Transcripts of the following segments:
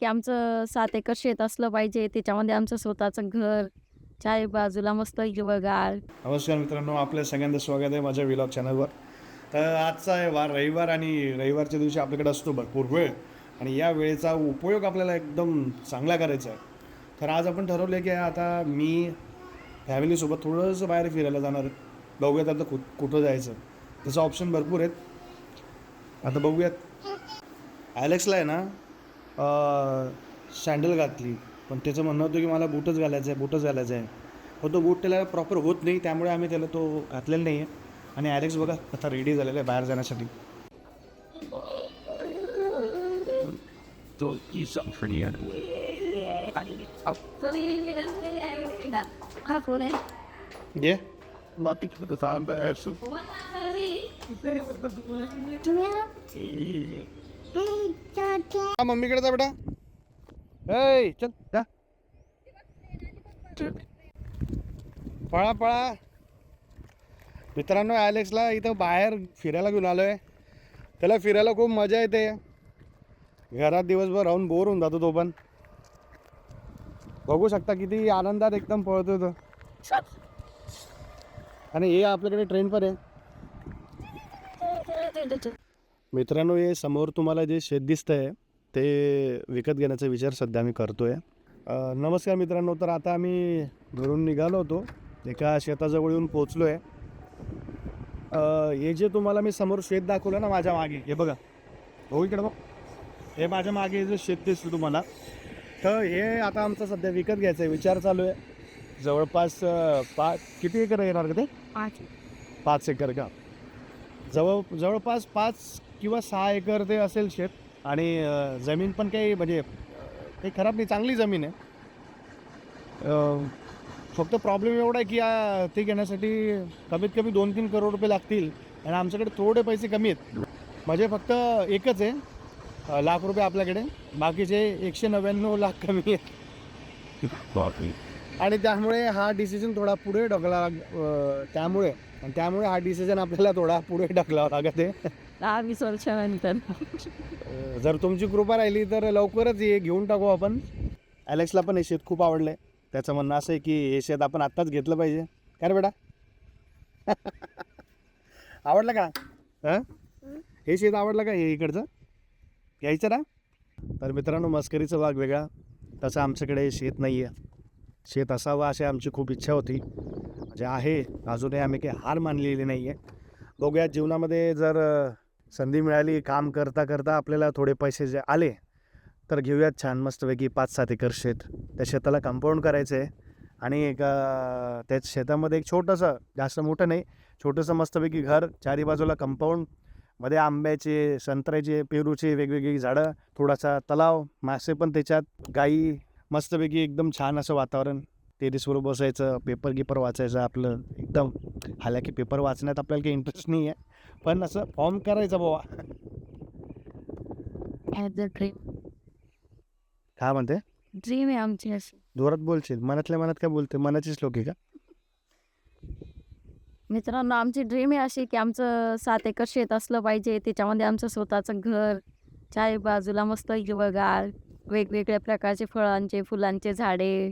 की आमचं 7 एकर शेत असलं पाहिजे. त्याच्यामध्ये आमचं स्वतःचं घर, चारी बाजूला मस्त हिरवंगार. नमस्कार मित्रांनो, आपल्या सगळ्यांचं स्वागत आहे माझ्या व्लॉग चॅनलवर. तर आजचा आहे वार रविवार आणि रविवारच्या दिवशी आपल्याकडे असतो भरपूर वेळ आणि या वेळेचा उपयोग आपल्याला एकदम चांगला करायचा आहे. तर आज आपण ठरवलं आहे की आता मी फॅमिलीसोबत थोडंसं बाहेर फिरायला जाणार आहे. बघूयात आता कुठं जायचं. त्याचं ऑप्शन भरपूर आहेत. आता बघूयात. ॲलेक्सला आहे ना सँडल घातली, पण त्याचं म्हणणं होतं की मला बूटच घालायचं आहे. पण तो बूट त्याला प्रॉपर होत नाही, त्यामुळे आम्ही त्याला तो घातलेला नाही आहे. आणि ॲलेक्स बघा आता रेडी झालेला आहे बाहेर जाण्यासाठी. ये मम्मीकडे जा बेटा. ऐ चल जा, पळा पळा. मित्रांनो, ॲलेक्सला इथं बाहेर फिरायला घेऊन आलो आहे. त्याला फिरायला खूप मजा येते. घरात दिवसभर राहून बोर होऊन जातो तो पण. बघू शकता किती आनंदात एकदम पळतो तो. आणि हे आपल्याकडे ट्रेन पण आहे. मित्रांनो, हे समोर तुम्हाला जे शेत दिसतंय ते विकत घेण्याचा विचार सध्या मी करतोय. नमस्कार मित्रांनो, तर आता आम्ही घरून निघालो होतो, एका शेताजवळ येऊन पोचलो आहे. हे जे तुम्हाला मी समोर शेत दाखवलं ना माझ्या मागे, हे बघा, हो इकडे बघ, हे माझ्या मागे जे शेत दिसतं तुम्हाला, तर हे आता आमचं सध्या विकत घ्यायचा आहे विचार चालू आहे. जवळपास किती एकर येणार का ते? 5 एकर का? जवळपास 5 किंवा 6 एकर ते असेल शेत. आणि जमीन पण काही म्हणजे काही खराब नाही, चांगली जमीन आहे. फक्त प्रॉब्लेम एवढा आहे की ते घेण्यासाठी कमीत कमी 2-3 करोड रुपये लागतील आणि आमच्याकडे थोडे पैसे कमी आहेत. म्हणजे फक्त एकच आहे लाख रुपये आपल्याकडे, बाकीचे 199 लाख कमी आहेत. आणि त्यामुळे हा डिसिजन थोडा पुढे ढकला, त्यामुळे हा डिसिजन आपल्याला थोडा पुढे ढकलावा लागत आहे. 10-20 वर्षानंतर. जर तुमची कृपा राहिली तर लवकरच हे घेऊन टाकू आपण. ॲलेक्सला पण हे शेत खूप आवडलं आहे. त्याचं म्हणणं असं आहे की हे शेत आपण आत्ताच घेतलं पाहिजे. काय रे बेटा? आवडलं का? हां, हे शेत आवडलं का? हे इकडचं घ्यायचं ना? तर मित्रांनो, मस्करीचा भाग वेगळा. तसं आमच्याकडे शेत नाही आहे. शेत असावं अशी आमची खूप इच्छा होती, म्हणजे आहे अजूनही. आम्ही काही हार मानलेली नाही आहे. बघूया जीवनामध्ये जर संधी मिळाली, काम करता करता आपल्याला थोडे पैसे जे आले तर घेऊयात छान मस्तपैकी 5-7 एकर शेत. त्या शेताला कंपाऊंड करायचं आहे आणि त्या शेतामध्ये एक छोटंसं, जास्त मोठं नाही, छोटंसं मस्तपैकी घर, चारी बाजूला कंपाऊंड, मध्ये आंब्याचे, संत्र्याचे, पेरूचे वेगवेगळी झाडं, थोडासा तलाव, मासे पण त्याच्यात, गाई, मस्तपैकी एकदम छान असं वातावरण. टेरेसवर बसायचं, पेपर वाचायचं आपलं एकदम. हालाकी पेपर वाचण्यात आपल्याला काही इंटरेस्ट नाही आहे, पण असं फॉर्म करायचा बाबा. As a dream. काय म्हणते? ड्रीम आहे आमची अशी. जोरात बोलशील, मनातल्या मनात काय बोलते? मनाची श्लोक आहे का? मित्रांनो, आमची ड्रीम आहे अशी की आमचं 7 एकर शेत असलं पाहिजे. त्याच्यामध्ये आमचं स्वतःचं घर, चारी बाजूला मस्त हिरवंगार, वेगवेगळ्या प्रकारचे फळांचे, फुलांचे झाडे,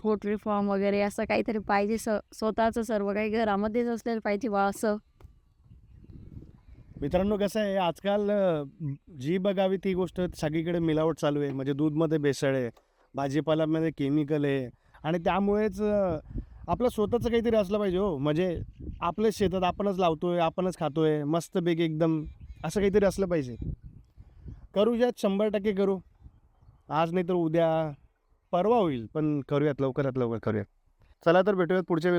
पोल्ट्री फार्म वगैरे असं काहीतरी पाहिजे. स्वतःचं सर्व काही घरामध्येच असलेलं पाहिजे बा असं. मित्रांनो, कसं आहे आजकाल, जी बघावी ती गोष्ट सगळीकडे मिलावट चालू आहे. म्हणजे दूधमध्ये भेसळ आहे, भाजीपाल्यामध्ये केमिकल आहे, आणि त्यामुळेच आपलं स्वतःचं काहीतरी असलं पाहिजे. हो, म्हणजे आपल्याच शेतात आपणच लावतोय, आपणच खातोय मस्तपैकी एकदम, असं काहीतरी असलं पाहिजे. करूयात, 100% करू. आज नाही तर उद्या, परवा होईल, पण करूयात, लवकरात लवकर करूयात. चला तर भेटूयात पुढच्या वेळेला.